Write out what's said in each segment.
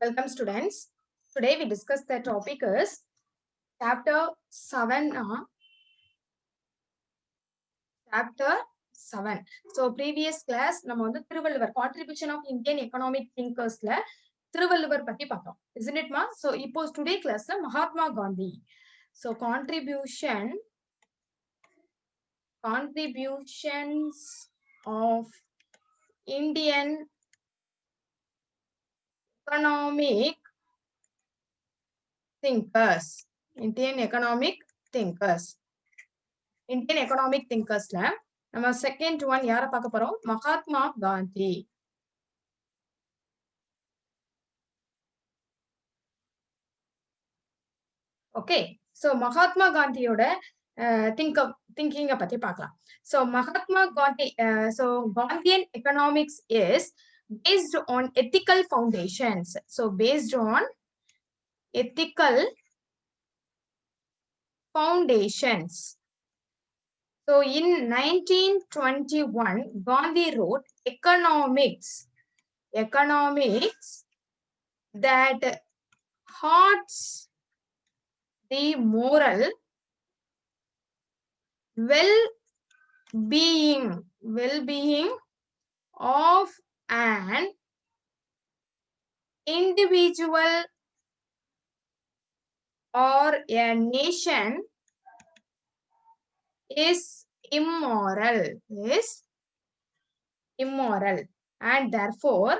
Welcome students. Today we discuss the topic is chapter 7. Chapter 7. So previous class நம்ம வந்து Thiruvalluvar contribution of Indian economic thinkersல Thiruvalluvar பத்தி பார்த்தோம். Isn't it ma? So இப்போ today classல Mahatma Gandhi. So contributions of Indian economic thinkers. Indian economic thinkers ல நம்ம second one யாரை பார்க்க போறோம்? மகாத்மா காந்தி. ஓகே, சோ மகாத்மா காந்தியோட திங்கிங்க பத்தி பார்க்கலாம். So Mahatma Gandhi, so Gandhian economics is based on ethical foundations. So based on ethical foundations. So in 1921, Gandhi wrote economics that hearts the moral well-being of an individual or a nation is immoral, and therefore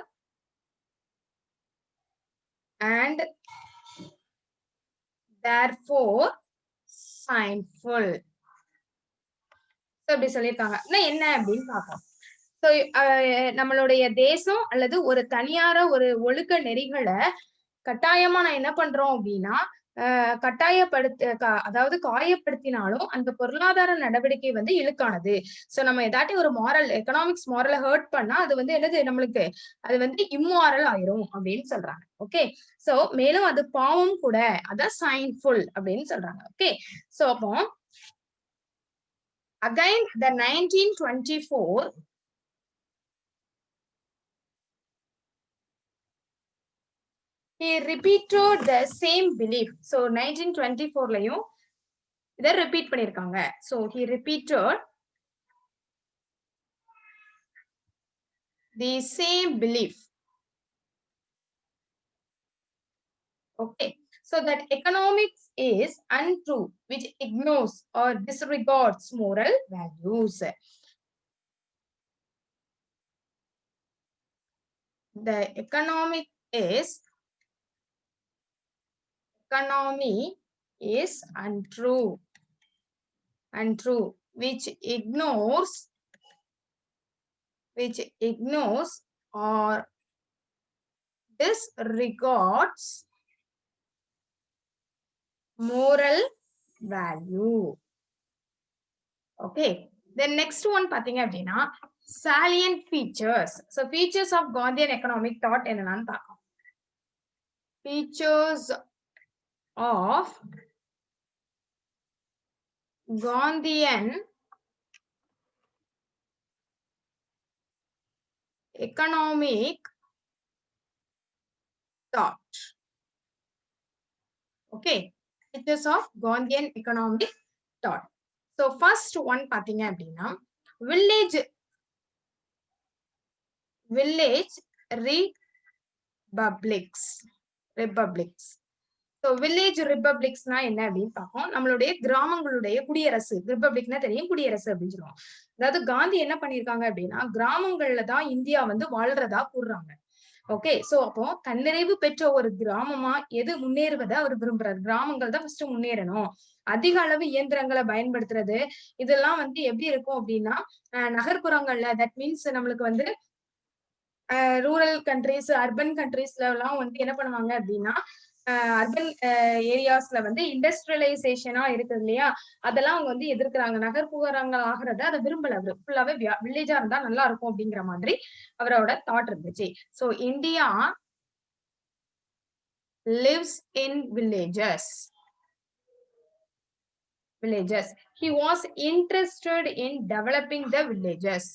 sinful. So அப்படி சொல்லியிருக்காங்க. என்ன அப்படின்னு பார்ப்போம். So நம்மளுடைய தேசம் அல்லது ஒரு தனியார ஒரு ஒழுக்க நெறிகளை கட்டாயமா நான் என்ன பண்றோம் அப்படின்னா அதாவது காயப்படுத்தினாலும் அந்த பொருளாதார நடவடிக்கை வந்து இழுக்கானது. சோ நம்ம ஏதாட்டி ஒரு எக்கனாமிக்ஸ் மாரலை ஹர்ட் பண்ணா அது வந்து என்னது, நம்மளுக்கு அது வந்து இம்மாரல் ஆயிரும் அப்படின்னு சொல்றாங்க. ஓகே, சோ மேலும் அது பாவம் கூட, அதான் சைன்ஃபுல் அப்படின்னு சொல்றாங்க. ஓகே, சோ அப்போ again the 1924 he repeated the same belief. So 1924 லயும் இத ரிப்பீட் பண்ணிருக்காங்க. So he repeated the same belief. Okay, so that economics is untrue which ignores or disregards moral values. The economy is untrue which ignores or disregards moral value. Okay, then next one பாத்தீங்க அப்படின்னா salient features. So features of Gandhian economic thought என்னன்னு பார்க்கலாம். Features of Gandhian economic thought. Okay, features of Gandhian economic thought. So first one பாத்தீங்க அப்படின்னா village republics. So village republicsனா என்ன அப்படின்னு பார்ப்போம். நம்மளுடைய கிராமங்களுடைய குடியரசு, ரிப்பப்ளிக்னா தெரியும், குடியரசு அப்படின்னு சொல்லுவோம். அதாவது காந்தி என்ன பண்ணிருக்காங்க அப்படின்னா கிராமங்கள்ல தான் இந்தியா வந்து வாழ்றதா கூறுறாங்க. ஓகே, சோ அப்போ தன்னிறைவு பெற்ற ஒரு கிராமமா எது முன்னேறுவதை அவர் விரும்புறாரு. கிராமங்கள் தான் ஃபர்ஸ்ட் முன்னேறணும். அதிக அளவு இயந்திரங்களை பயன்படுத்துறது இதெல்லாம் வந்து எப்படி இருக்கும் அப்படின்னா நகர்ப்புறங்கள்ல, தட் மீன்ஸ் நம்மளுக்கு வந்து ரூரல் கண்ட்ரிஸ், அர்பன் கண்ட்ரீஸ்ல எல்லாம் வந்து என்ன பண்ணுவாங்க அப்படின்னா அர்பன் ஏரியாஸ்ல வந்து இண்டஸ்ட்ரியலைசேஷனா இருக்குது இல்லையா, அதெல்லாம் அவங்க வந்து எதிர்க்கிறாங்க. நகர்ப்புறங்கள் ஆகிறத அதை விரும்பல. அவரு ஃபுல்லாவே வில்லேஜா இருந்தா நல்லா இருக்கும் அப்படிங்கிற மாதிரி அவரோட தாட் இருந்துச்சு. So India lives in villages. He was interested in developing the villages.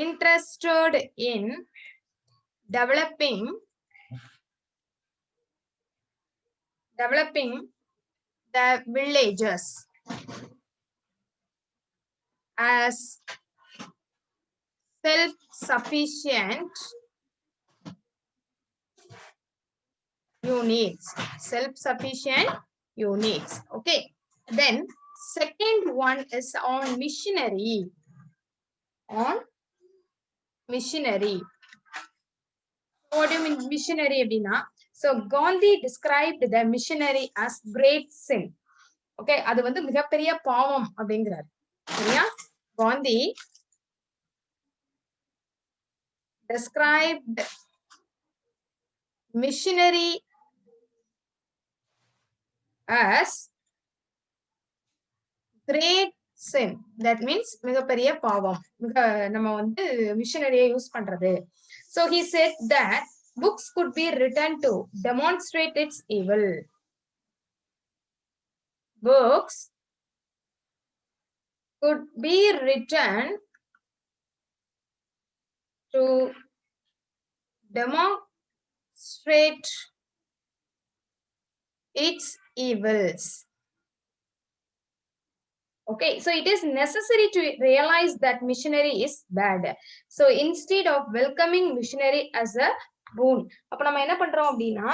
interested in developing the villages as self-sufficient units. Self-sufficient units. Okay. Then second one is on missionary. On missionary. What do you mean missionary abdina? So Gandhi described the missionary as great sin. Okay, அது வந்து மிகப்பெரிய பாவம் அப்படிங்கிறார். சரியா? Gandhi described missionary as great sin. That means மிகப்பெரிய பாவம். நம்ம வந்து மிஷனரியை யூஸ் பண்றது. So he said that books could be written to demonstrate its evil. Books could be written to demonstrate its evils. Okay, so it is necessary to realize that missionary is bad. So instead of welcoming missionary as a boon, அப்ப நம்ம என்ன பண்றோம் அப்படின்னா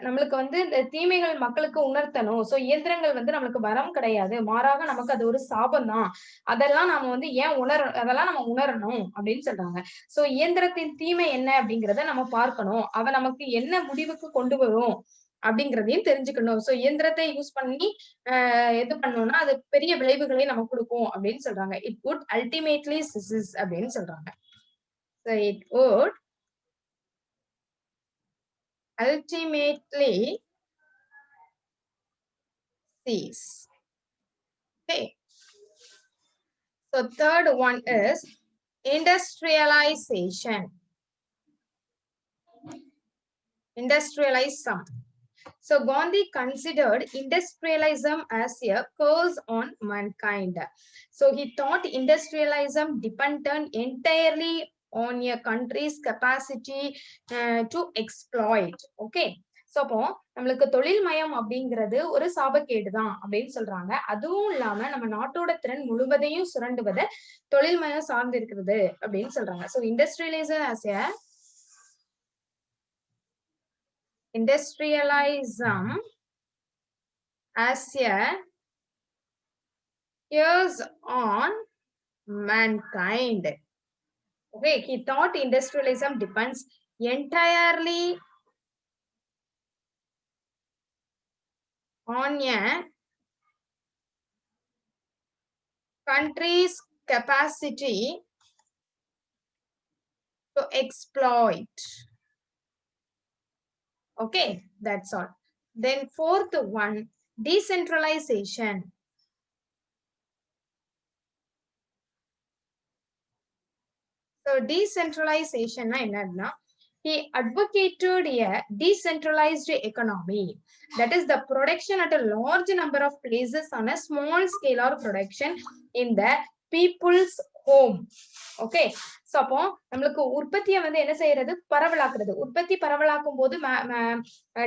நம்மளுக்கு வந்து இந்த தீமைகள் மக்களுக்கு உணர்த்தணும். சோ இயந்திரங்கள் வந்து நம்மளுக்கு வரம் கிடையாது, மாறாக நமக்கு அது ஒரு சாபம் தான். அதெல்லாம் நாம வந்து அதெல்லாம் நம்ம உணரணும் அப்படின்னு சொல்றாங்க. சோ இயந்திரத்தின் தீமை என்ன அப்படிங்கறத நம்ம பார்க்கணும். அவ நமக்கு என்ன முடிவுக்கு கொண்டு வரும் அப்படிங்கறதையும் தெரிஞ்சுக்கணும். சோ இயந்திரத்தை யூஸ் பண்ணி எது பண்ணணும்னா அது பெரிய விளைவுகளை நமக்கு கொடுக்கும் அப்படின்னு சொல்றாங்க. இட் would ultimately cease அப்படின்னு சொல்றாங்க. So it would ultimately cease. Okay. So third one is industrialization. Industrialism. So Gandhi considered industrialism as a curse on mankind. So he thought industrialism depended entirely on a country's capacity to exploit. Okay. So அப்போ நம்மளுக்கு தொழில் மயம் அப்படிங்கிறது ஒரு சாபக்கேடு தான் அப்படின்னு சொல்றாங்க. அதுவும் இல்லாம நம்ம நாட்டோட திறன் முழுவதையும் சுரண்டுவதை தொழில் மயம் சார்ந்து இருக்கிறது அப்படின்னு சொல்றாங்க. So industrialism as a curse on mankind. Okay, he thought industrialism depends entirely on a country's capacity to exploit. Okay, that's all. Then fourth one, decentralization. So decentralization na enna? He advocated a decentralized economy. That is the production at a large number of places on a small scale or production in the people's home. Okay. So அப்போ நம்மளுக்கு உற்பத்தியை வந்து என்ன செய்யறது, பரவலாக்குறது. உற்பத்தி பரவலாக்கும் போது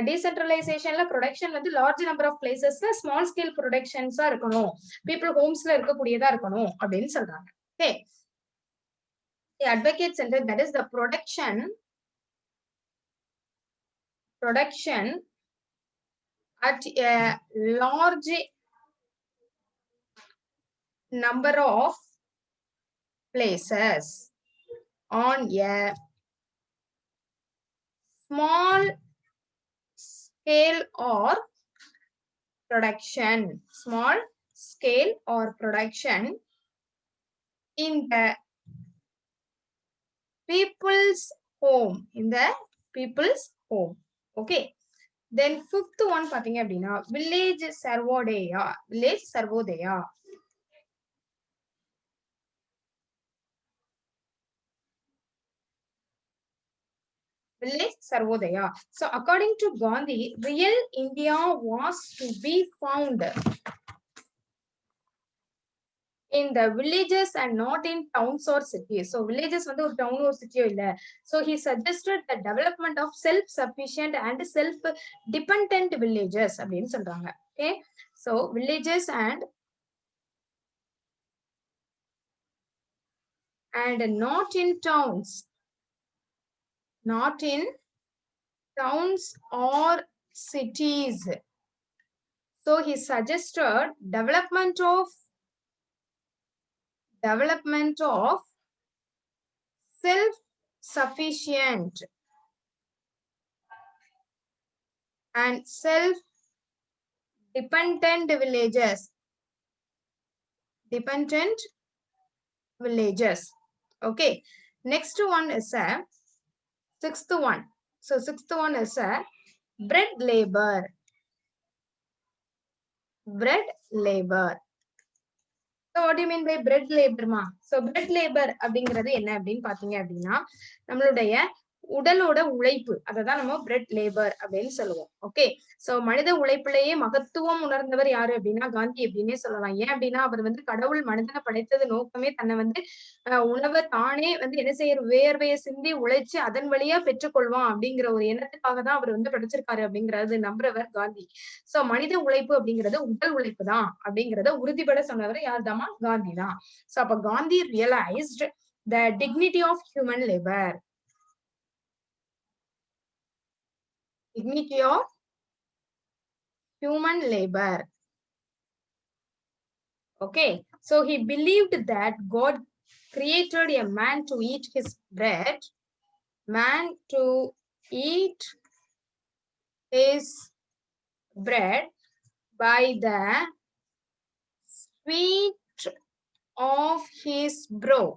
டீசென்ட்ரலைசேஷன்ல ப்ரொடக்ஷன் வந்து லார்ஜ் நம்பர் ஆஃப் பிளேசஸ்ல ஸ்மால் ஸ்கேல் ப்ரொடக்ஷன்ஸா இருக்கணும், பீப்புள் ஹோம்ஸ்ல இருக்கக்கூடியதா இருக்கணும் அப்படின்னு சொல்றாங்க. Okay. The advocates said that is the production at a large number of places on a small scale or production, in the people's home, okay. Then fifth one பாத்தீங்க அப்படின்னா village sarvodaya. So according to Gandhi, real India was to be found in the villages and not in towns or cities. So villages வந்து ஒரு town or city இல்ல. So he suggested the development of self-sufficient and self-dependent villages அப்படின்னு சொல்றாங்க. Okay. So villages and not in towns. Not in towns or cities. So he suggested development of self-sufficient and self-dependent villages. Dependent villages. Okay. Next one is a sixth one. So sixth one is a bread labor. Bread labor. So what do you mean by bread labor ma? So bread labor அப்படிங்கிறது என்ன அப்படின்னு பாத்தீங்க அப்படின்னா நம்மளுடைய உடலோட உழைப்பு அததான் நம்ம பிரெட் லேபர் அப்படின்னு சொல்லுவோம். ஓகே. சோ மனித உழைப்பிலேயே மகத்துவம் உணர்ந்தவர் யாரு அப்படின்னா காந்தி அப்படின்னே சொல்லலாம். ஏன் அப்படின்னா அவர் வந்து கடவுள் மனிதனை படைத்தது நோக்கமே தன்னை வந்து உணவை தானே வந்து என்ன செய்ய வேர்வையை சிந்தி உழைச்சு அதன் வழியா பெற்றுக்கொள்வான் அப்படிங்கிற ஒரு எண்ணத்துக்காக தான் அவர் வந்து படைச்சிருக்காரு அப்படிங்கறது நம்புறவர் காந்தி. சோ மனித உழைப்பு அப்படிங்கிறது உடல் உழைப்பு தான் அப்படிங்கறத உறுதிபட சொன்னவர் யார் தாமா காந்தி தான். சோ அப்ப Gandhi realised the dignity of human labour. Dignity of human labor. Okay. So he believed that God created a man to eat his bread. Man to eat his bread by the sweet of his brow.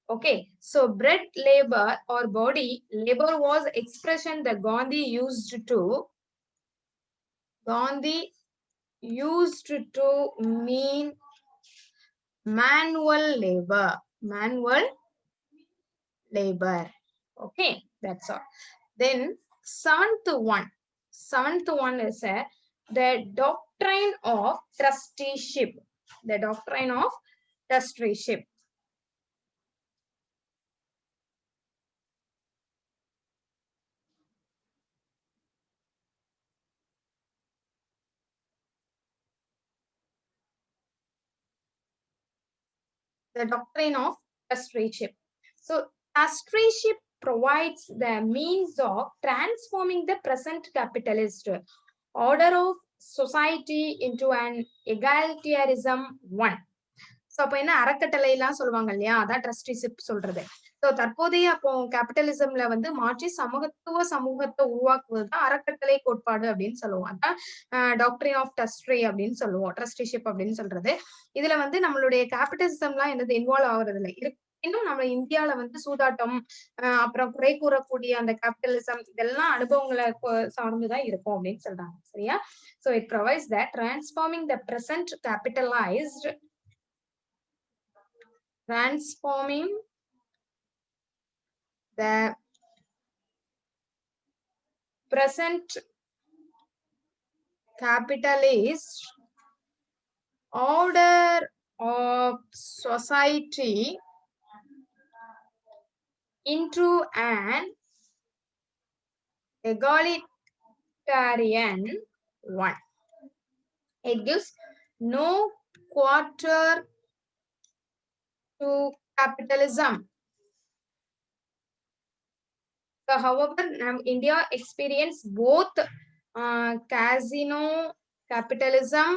Okay, so bread labor or body labor was expression that Gandhi used to mean manual labor. Manual labor. Okay, that's all. Then seventh one is the doctrine of trusteeship. The doctrine of trusteeship. The doctrine of trusteeship. So trusteeship provides the means of transforming the present capitalist order of society into an egalitarianism one. So அப்ப என்ன அறக்கட்டளை எல்லாம் சொல்லுவாங்க இல்லையா அதான் trusteeship சொல்றது. So தற்போதைய அப்போ கேபிட்டலிசம்ல வந்து மாற்றி சமூகத்தை உருவாக்குவதுதான் அறக்கட்டளை கோட்பாடு அப்படின்னு சொல்லுவோம். அதான் டாக்டரின் ஆஃப் ட்ரஸ்ட்ரி அப்படின்னு சொல்லுவோம். ட்ரஸ்டிஷிப் அப்படின்னு சொல்றது. இதுல வந்து நம்மளுடைய கேபிட்டலிசம் எல்லாம் என்னது இன்வால்வ் ஆகுறது இல்லை. இன்னும் நம்ம இந்தியால வந்து சூதாட்டம் அப்புறம் குறை கூறக்கூடிய அந்த கேபிட்டலிசம் இதெல்லாம் அனுபவங்களை சார்ந்துதான் இருக்கும் அப்படின்னு சொல்றாங்க. சரியா? So it provides that transforming the present capitalized order of society into an egalitarian one. It gives no quarter to capitalism. So, however, India experienced both casino capitalism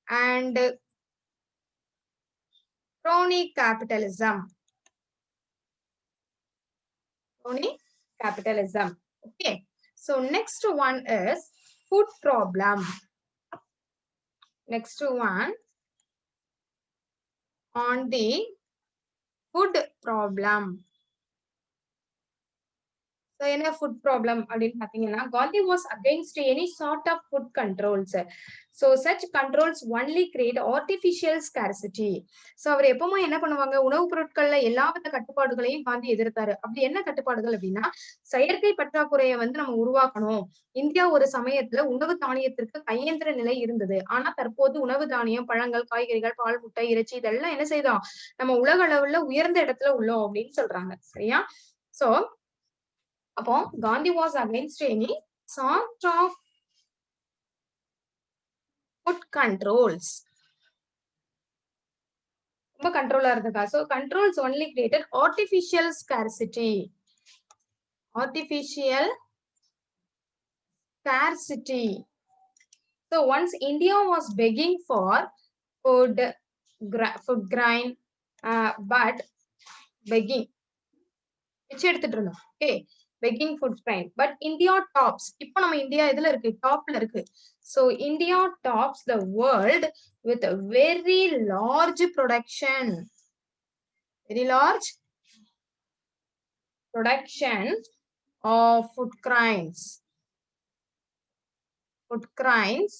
and crony capitalism. Okay. So next one is food problem. Next one on the food problem. So என்ன food problem அப்படின்னு பாத்தீங்கன்னா, Gandhi was against any sort of food controls. So such controls only create artificial scarcity. So அவர் எப்பவுமே என்ன பண்ணுவாங்க, உணவுப் பொருட்கள்ல எல்லா வித கட்டுப்பாடுகளையும் காந்தி எதிர்த்தாரு. அப்படி என்ன கட்டுப்பாடுகள் அப்படின்னா, செயற்கை பற்றாக்குறையை வந்து நம்ம உருவாக்கணும். இந்தியா ஒரு சமயத்துல உணவு தானியத்திற்கு கையேந்திர நிலை இருந்தது. ஆனா தற்போது உணவு தானியம், பழங்கள், காய்கறிகள், பால், முட்டை, இறைச்சி இதெல்லாம் என்ன செய்தோம், நம்ம உலக அளவுல உயர்ந்த இடத்துல உள்ளோம் அப்படின்னு சொல்றாங்க. சரியா? சோ அப்போ Gandhi was against any sort of food controls. ரொம்ப கண்ட்ரோலா இருந்ததா. So controls only created artificial scarcity. Artificial scarcity. So once India was begging for food, food grain, but begging, பிச்சை எடுத்துட்டு இருந்தோம். Okay, begging food grain. But India tops. இப்போ நம்ம India எதுல இருக்கு? டாப்ல இருக்கு. So India tops the world with a very large production. Very large production of food grains. Food grains,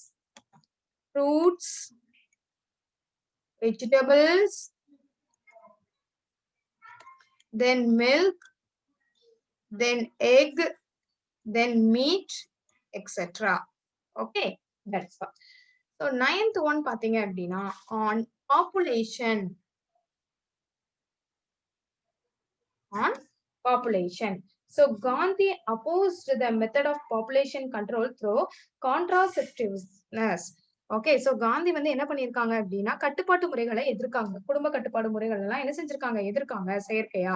fruits, vegetables, then milk, then egg, then meat, etc. Okay, that's all. So ninth one பாத்தீங்க அப்படின்னா on population. On population. So Gandhi opposed the method of population control through contraceptiveness. Okay, so Gandhi வந்து என்ன பண்ணிருக்காங்க அப்படின்னா கட்டுப்பாட்டு முறைகளை எதிர்க்காங்க. குடும்ப கட்டுப்பாடு முறைகள் எல்லாம் என்ன செஞ்சிருக்காங்க, எதிர்க்காங்க செயற்கையா.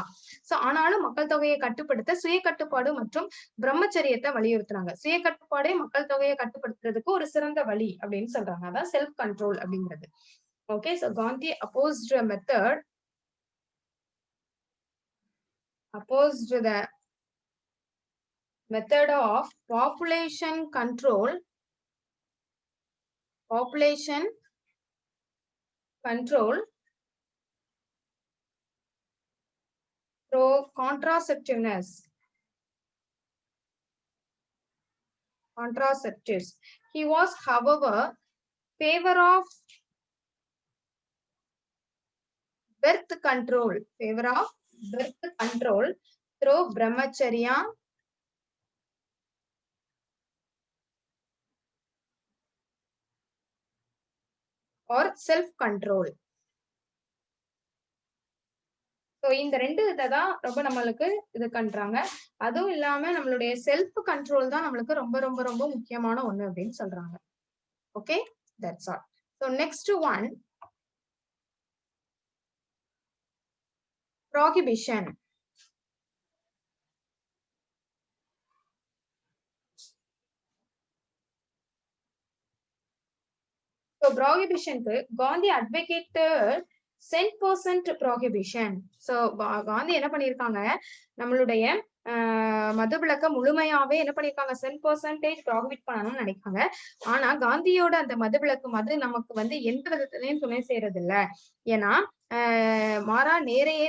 சோ ஆனாலும் மக்கள் தொகையை கட்டுப்படுத்த சுய கட்டுப்பாடு மற்றும் பிரம்மச்சரியத்தை வலியுறுத்துறாங்க. சுய கட்டுப்பாடே மக்கள் தொகையை கட்டுப்படுத்துறதுக்கு ஒரு சிறந்த வழி அப்படின்னு சொல்றாங்க. அதான் செல்ஃப் கண்ட்ரோல் அப்படிங்கிறது. Okay, so Gandhi opposed the method of population control through contraceptives. He was, however, favor of birth control through brahmacharya or self control. So இந்த ரெண்டு தான் ரொம்ப நம்மளுக்கு இது பண்றாங்க. அதுவும் இல்லாம நம்மளுடைய செல்ஃப் கண்ட்ரோல் தான் நம்மளுக்கு ரொம்ப ரொம்ப ரொம்ப முக்கியமான ஒண்ணு அப்படின்னு சொல்றாங்க. Okay, that's all. So next one, prohibition. So prohibitionக்கு Gandhi advocated 10% prohibition. So Gandhi என்ன பண்ணிருக்காங்க, நம்மளுடைய மதுவிலக்க முழுமையாவே என்ன பண்ணிருக்காங்க 10% ப்ராஹிபிட் பண்ணணும்னு நினைக்காங்க. ஆனா காந்தியோட அந்த மது நமக்கு வந்து எந்த விதத்திலையும் துணை செய்யறது இல்ல. ஏன்னா மாறா நேரையே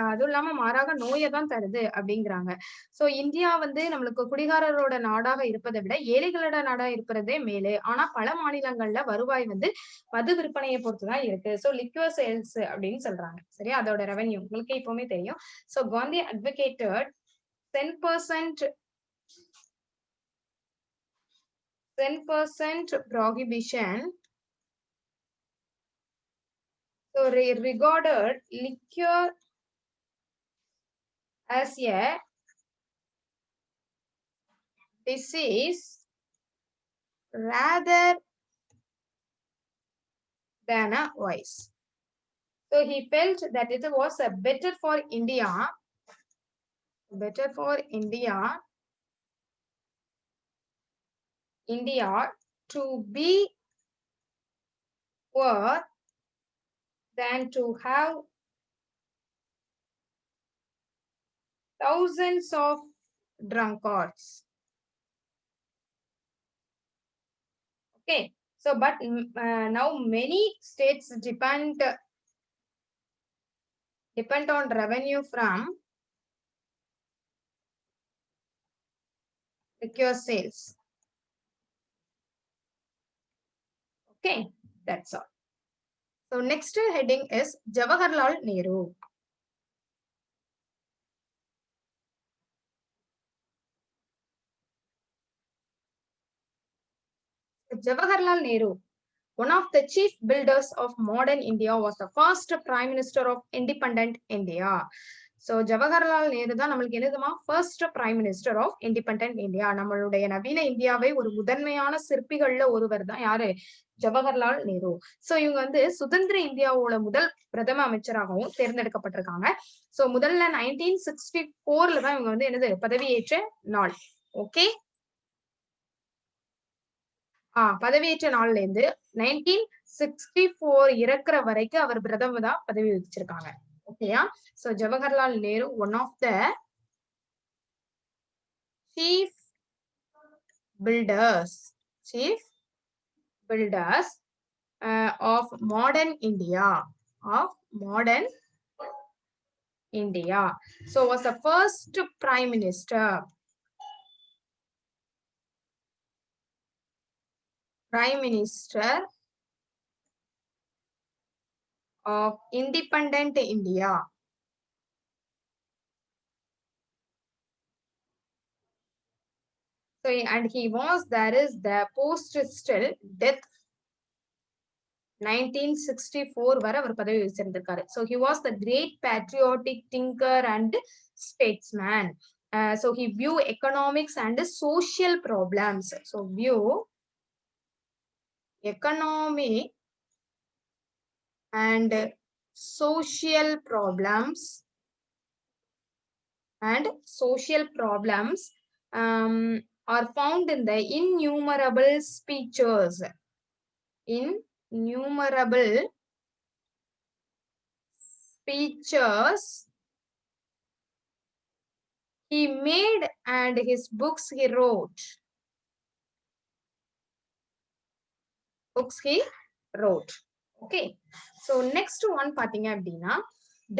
அதுவும் இல்லாம மாறாக நோயை தான் தருது அப்படிங்கிறாங்க. சோ இந்தியா வந்து நம்மளுக்கு குடிகாரரோட நாடாக இருப்பதை விட ஏழைகளோட நாடா இருப்பதே மேலே. ஆனா பல மாநிலங்கள்ல வருவாய் வந்து மது விற்பனையை பொறுத்துதான் இருக்கு. சோ லிக்வர் சேல்ஸ் அப்படின்னு சொல்றாங்க. சரியா, அதோட ரெவன்யூ உங்களுக்கு எப்பவுமே தெரியும். So Gandhi advocated 10% prohibition. So regarded liquor as a disease rather than a vice. So he felt that it was better for India to be poor than to have thousands of drunkards. Okay, so but now many states depend on revenue from secure sales. Okay, that's all. So next heading is Jawaharlal Nehru. Jawaharlal Nehru, one of the chief builders of modern India, was the first Prime Minister of independent India. So Jawaharlal Nehru தான் நம்மளுக்கு என்னதுமா first prime minister of independent India. நம்மளுடைய நவீன இந்தியாவை ஒரு முதன்மையான சிற்பிகள்ல ஒருவர் தான் யாரு? ஜவஹர்லால் நேரு. சோ இவங்க வந்து சுதந்திர இந்தியாவோட முதல் பிரதம அமைச்சராகவும் தேர்ந்தெடுக்கப்பட்டிருக்காங்க. சோ முதல்ல 1964ல தான் இவங்க வந்து என்னது பதவியேற்ற நாள். ஓகே, பதவியேற்ற நாள்ல இருந்து 1964 இறக்குற வரைக்கும் அவர் பிரதமரா பதவி வச்சிருக்காங்க. ஓகேயா? So Jawaharlal Nehru one of the chief builders, chief builders of modern India, of modern India. So was the first prime minister, of independent India. So and he was, there is the post still death 1964 வரை அவர் பதவி வச்சிருந்திருக்காரு. So he was the great patriotic thinker and statesman. So he view economics and social problems. So view economy and social problems are found in the innumerable speeches. Innumerable speeches he made and his books he wrote. Okay. So next one பாத்தீங்க அப்படின்னா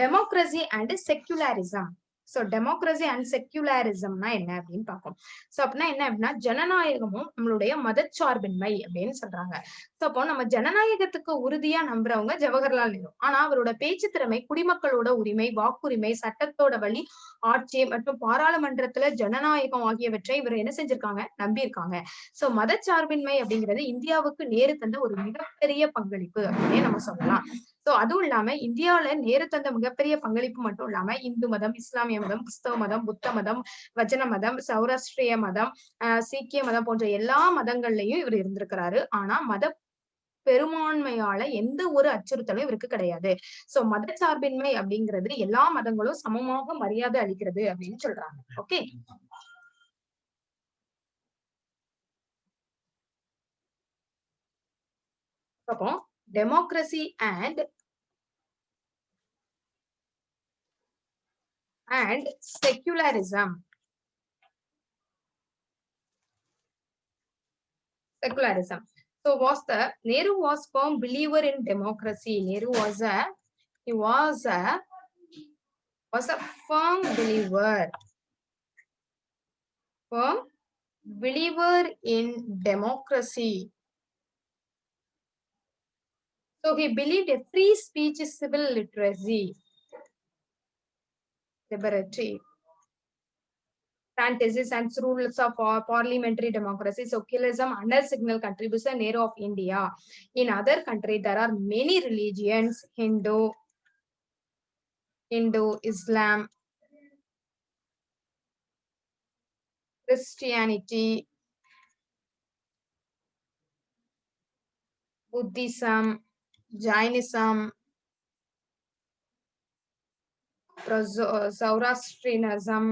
democracy and secularism. So democracy and secularismனா என்ன அப்படின்னு பார்ப்போம். So அப்படின்னா என்ன அப்படின்னா ஜனநாயகமும் நம்மளுடைய மதச்சார்பின்மை அப்படின்னு சொல்றாங்க. சோ அப்போ நம்ம ஜனநாயகத்துக்கு உறுதியா நம்புறவங்க ஜவஹர்லால் நேரு. ஆனா அவரோட பேச்சு திறமை, குடிமக்களோட உரிமை, வாக்குரிமை, சட்டத்தோட வழி ஆட்சி மற்றும் பாராளுமன்றத்துல ஜனநாயகம் ஆகியவற்றை இவர் என்ன செஞ்சிருக்காங்க? நம்பியிருக்காங்க. சோ மதச்சார்பின்மை அப்படிங்கிறது இந்தியாவுக்கு நேரு தந்த ஒரு மிகப்பெரிய பங்களிப்பு அப்படின்னே நம்ம சொல்லலாம். சோ அதுவும் இல்லாம இந்தியாவில நேரு தந்த மிகப்பெரிய பங்களிப்பு மட்டும் இல்லாம இந்து மதம், இஸ்லாமிய மதம், கிறிஸ்தவ மதம், புத்த மதம், வஜன மதம், சௌராஷ்டிரிய மதம், சீக்கிய மதம் போன்ற எல்லா மதங்கள்லயும் இவர் இருந்திருக்கிறாரு. ஆனா மத பெரும்பான்மையால எந்த ஒரு அச்சுறுத்தலும் இவருக்கு கிடையாது. சோ மதச்சார்பின்மை அப்படிங்கிறது எல்லா மதங்களும் சமமாக மரியாதை அளிக்கிறது அப்படின்னு சொல்றாங்க. ஓகே, அப்போ democracy and secularism. So Nehru was firm believer in democracy. Nehru was a firm believer in democracy. So he believed a free speech, civil liberty, fantasies and rules of parliamentary democracy, secularism, under signal contribution Nehru of India. In other countries, there are many religions: Hindu, Islam, Christianity, Buddhism, Jainism, Zoroastrianism,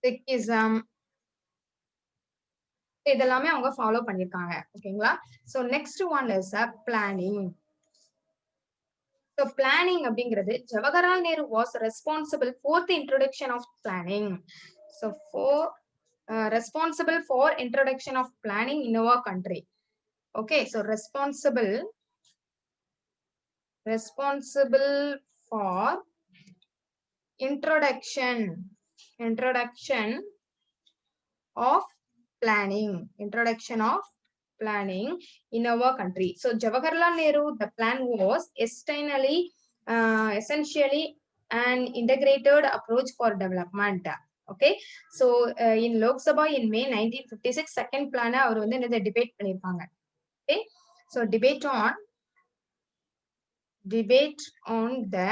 Sikhism. இதெல்லாமே அவங்க follow பண்ணிருக்காங்க. ஓகேங்களா? So next one is planning. So planning அப்படிங்கிறது Jawaharlal Nehru was responsible for the introduction of planning. So responsible for introduction of planning in our country. Okay, so responsible for Introduction of planning. Introduction of planning in our country. So Jawaharlal Nehru, the plan was essentially an integrated approach for development. Okay, so in Lok Sabha in May 1956, second plan அவர் வந்து என்னது debate பண்ணிருப்பாங்க. Okay, so debate on the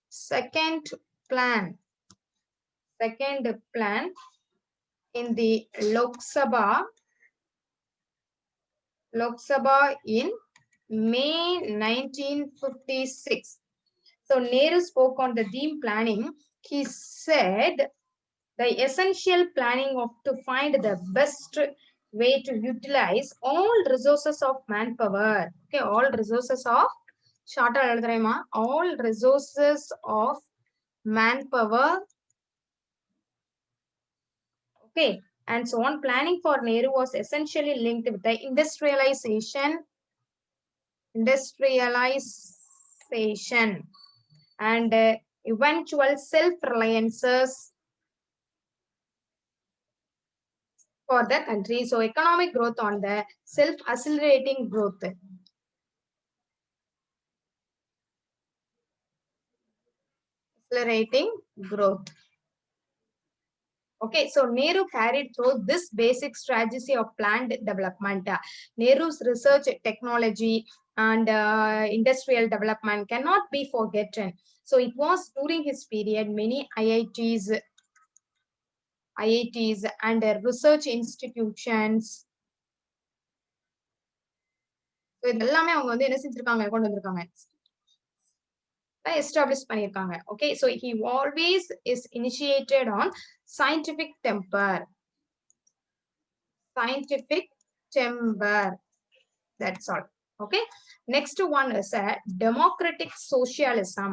second plan in the Lok Sabha in May 1956. So Nehru spoke on the theme planning. He said the essential planning to find the best way to utilize all resources of manpower. Okay, all resources of all resources of manpower. Okay, and so on. Planning for Nehru was essentially linked with the industrialization and eventual self-reliances for the country. So economic growth on the self-accelerating growth. Okay, so Nehru carried through this basic strategy of planned development. Nehru's research, technology, and industrial development cannot be forgotten. So it was during his period many IITs and research institutions. So இதெல்லாமே அவங்க வந்து என்ன செஞ்சிருக்காங்க கொண்டு வந்திருக்காங்க established பண்ணிருக்காங்க. Okay, so he always is initiated on scientific temper. That's all. Okay, next one is a democratic socialism.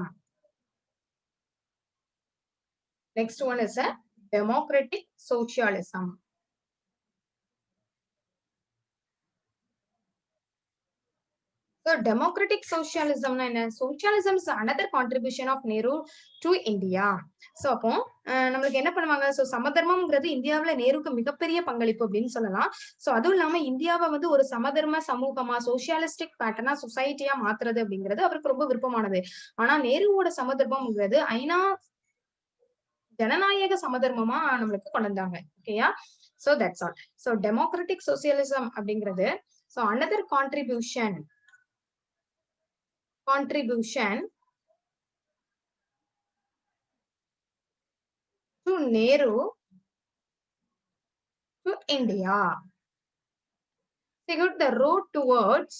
So democratic socialism socialism is another contribution of Nehru to India. So அப்போ நம்மளுக்கு என்ன பண்ணுவாங்க, so சமதர்மம்ங்கிறது இந்தியாவுல நேருக்கு மிகப்பெரிய பங்களிப்பு அப்படின்னு சொல்லலாம். சோ அதுவும் இல்லாம இந்தியாவை வந்து ஒரு சமதர்ம சமூகமா சோசியாலிஸ்டிக் பேட்டர்னா சொசைட்டியா மாத்துறது அப்படிங்கிறது அவருக்கு ரொம்ப விருப்பமானது. ஆனா நேருவோட சமதர்மம்ங்கிறது ஐநா ஜனநாயக சமதர்மமா நம்மளுக்கு கொண்டு வந்தாங்க. ஓகேயா, so that's all. So democratic socialism அப்படிங்கிறது so another contribution to Nehru to India. Figured the road towards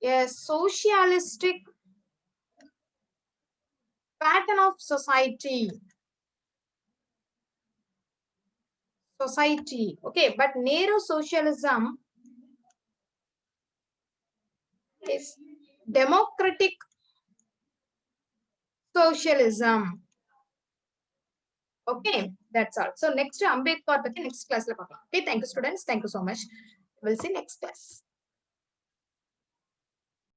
a socialistic pattern of society. Okay, but Nehru socialism is democratic socialism. Okay, that's all. So next Ambedkar next class la paakalam. Okay, thank you students, thank you so much. We'll see next class.